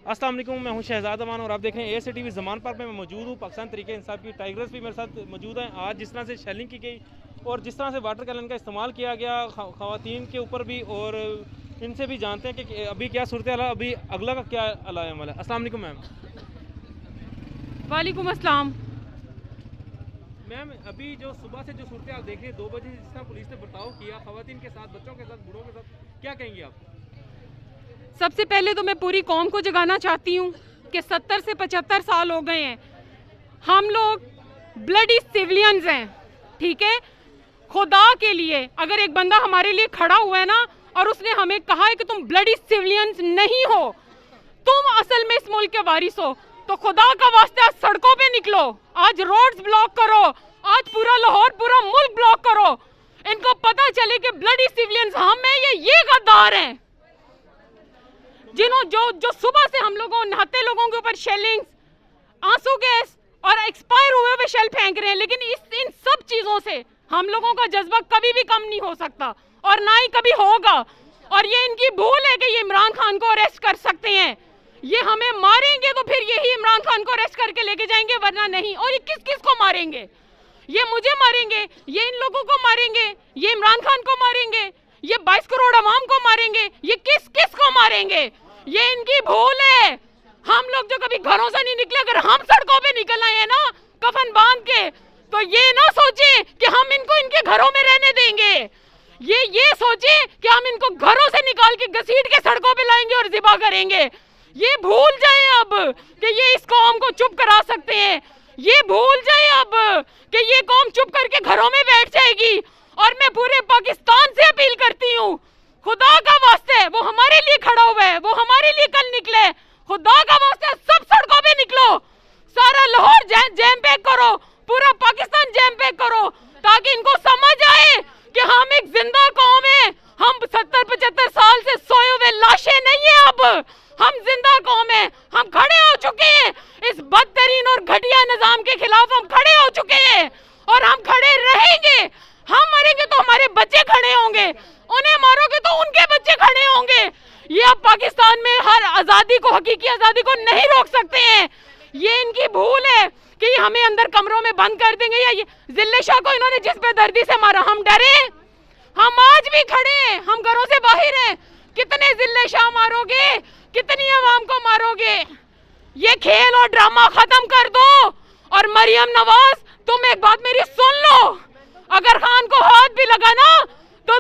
अस्सलाम वालेकुम, मैं हूं शहजाद अमान और आप देख रहे हैं ASA TV ज़मान पार्क में मैं मौजूद हूं। पाकिस्तान तहरीक इंसाफ की टाइगर्स भी मेरे साथ मौजूद हैं। आज जिस तरह से शेलिंग की गई और जिस तरह से वाटर कैनन का इस्तेमाल किया गया ख़वातीन के ऊपर भी, और इनसे भी जानते हैं कि अभी क्या सूरत हाल है, अभी अगला का क्या अमल है। अस्सलाम वालेकुम मैम। वालेकुम अस्सलाम। मैम, अभी जो सुबह से जो सूरत हाल देख रहे हैं 2 बजे जिस तरह पुलिस ने बर्ताव किया ख़वातीन के साथ, बच्चों के साथ, बूढ़ों के साथ, क्या कहेंगे आप? सबसे पहले तो मैं पूरी कौम को जगाना चाहती हूँ कि 70 से 75 साल हो गए हैं, हम लोग ब्लडी सिविलियंस हैं, ठीक है। खुदा के लिए अगर एक बंदा हमारे लिए खड़ा हुआ है ना और उसने हमें कहा है कि तुम ब्लडी सिविलियंस नहीं हो, तुम असल में इस मुल्क के वारिस हो, तो खुदा का वास्ते आज सड़कों पे निकलो, आज रोड्स ब्लॉक करो, आज पूरा लाहौर, पूरा मुल्क ब्लॉक करो। इनको पता चले कि ब्लडी सिविलियंस हम हैं, ये गद्दार हैं जो सुबह से हम लोगों नहाते लोगों के ऊपर शेलिंग्स, आंसू गैस और एक्सपायर हुए हुए शेल फेंक रहे हैं। लेकिन इन सब चीजों से हम लोगों का जज्बा कभी भी कम नहीं हो सकता और ना ही कभी होगा। और ये इनकी भूल है कि ये इमरान खान को अरेस्ट कर सकते हैं। ये हमें मारेंगे तो फिर यही इमरान खान को अरेस्ट करके लेके जाएंगे, वरना नहीं। और ये किस किस को मारेंगे? ये मुझे मारेंगे, ये इन लोगों को मारेंगे, ये इमरान खान को मारेंगे, ये 22 करोड़ अवाम को मारेंगे, ये किस किस को मारेंगे? ये इनकी भूल है। हम लोग जो कभी घरों से नहीं निकले, अगर हम सड़कों पे निकल आए हैं ना कफन बांध के, तो ये ना सोचे कि हम इनको इनके घरों में रहने देंगे। ये सोचे कि हम इनको घरों से निकाल के घसीट के सड़कों पे लाएंगे और ज़िबा करेंगे। ये भूल जाए अब कि ये इस कौम को चुप करा सकते हैं। ये भूल जाए अब कि ये कौम चुप करके घरों में बैठ जाएगी। और मैं पूरे पाकिस्तान से अपील करती हूँ, खुदा का वास्ते वो हमारे लिए खड़ा हुआ है, वो हमारे लिए कल निकले, खुदा का वास्ते सब सड़कों पे निकलो, सारा लाहौर जैम पैक करो, पूरा पाकिस्तान जैम पैक करो, ताकि इनको समझ आए कि हम एक जिंदा कौम है। हम 70-75 साल से सोए हुए लाशें नहीं है, अब हम जिंदा कौम है। हम खड़े हो चुके हैं, इस बदतरीन और घटिया निजाम के खिलाफ हम खड़े हो चुके हैं और हम खड़े रहेंगे। हम मरेंगे तो हमारे बच्चे खड़े होंगे, उन्हें मारोगे तो उनके बच्चे खड़े होंगे। ये अब पाकिस्तान में हर आज़ादी को, हकीकी आज़ादी को नहीं रोक सकते हैं। ये इनकी भूल है कि हमें अंदर कमरों में बंद कर देंगे। या ये जिले शाह को इन्होंने जिस बेदर्दी से मारा, हम डरे? हम आज भी खड़े हैं, हम घरों से बाहर हैं। कितने जिले शाह मारोगे, कितनी आवाम को मारोगे? ये खेल और ड्रामा खत्म कर दो। और मरियम नवाज, तुम एक बात मेरी सुन लो, अगर खान को हाथ भी लगा ना तो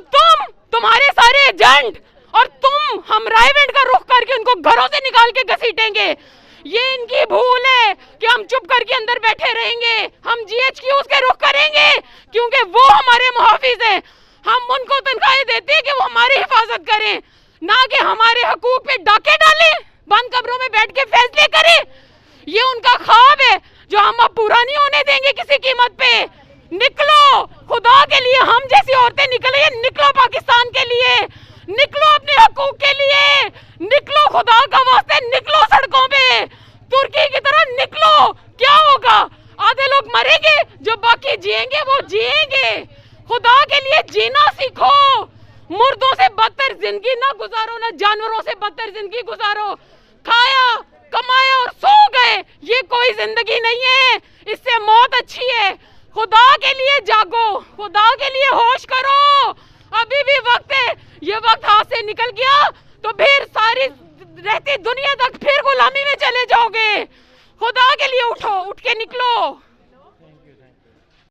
तुम्हारे सारे एजेंट और तुम हम रायवेंट का रुख करके उनको घरों से निकाल के घसीटेंगे। ये इनकी भूल है कि हम चुप करके अंदर बैठे रहेंगे। हम GHQ के रुख करेंगे क्योंकि वो हमारे मुहाफिज हैं। हम उनको तनख्वाहें देते हैं कि वो हमारी हिफाजत करें, ना कि हमारे हकूक पे डाके डालें, बंद कमरों में बैठ के फैसले करें। ये उनका ख्वाब है जो हम अब पूरा नहीं होने देंगे किसी कीमत पे। निकलो, खुदा के लिए हम जैसी औरतें निकले, निकलो पाकिस्तान के लिए, निकलो अपने हकूक के लिए, निकलो खुदा का वास्ते, निकलो सड़कों पे, तुर्की की तरह निकलो। क्या होगा? आधे लोग मरेंगे, जो बाकी जिएंगे वो जिएंगे। खुदा के लिए जीना सीखो। मुर्दों से बदतर जिंदगी ना गुजारो, ना जानवरों से बदतर जिंदगी गुजारो। खाया, कमाया और सो गए, ये कोई जिंदगी नहीं है। इससे मौत अच्छी है। खुदा के लिए जागो, खुदा के लिए होश करो। अभी भी वक्त है। ये वक्त हाथ से निकल गया तो फिर सारी रहती दुनिया तक फिर गुलामी में चले जाओगे। खुदा के लिए उठो, उठ के निकलो।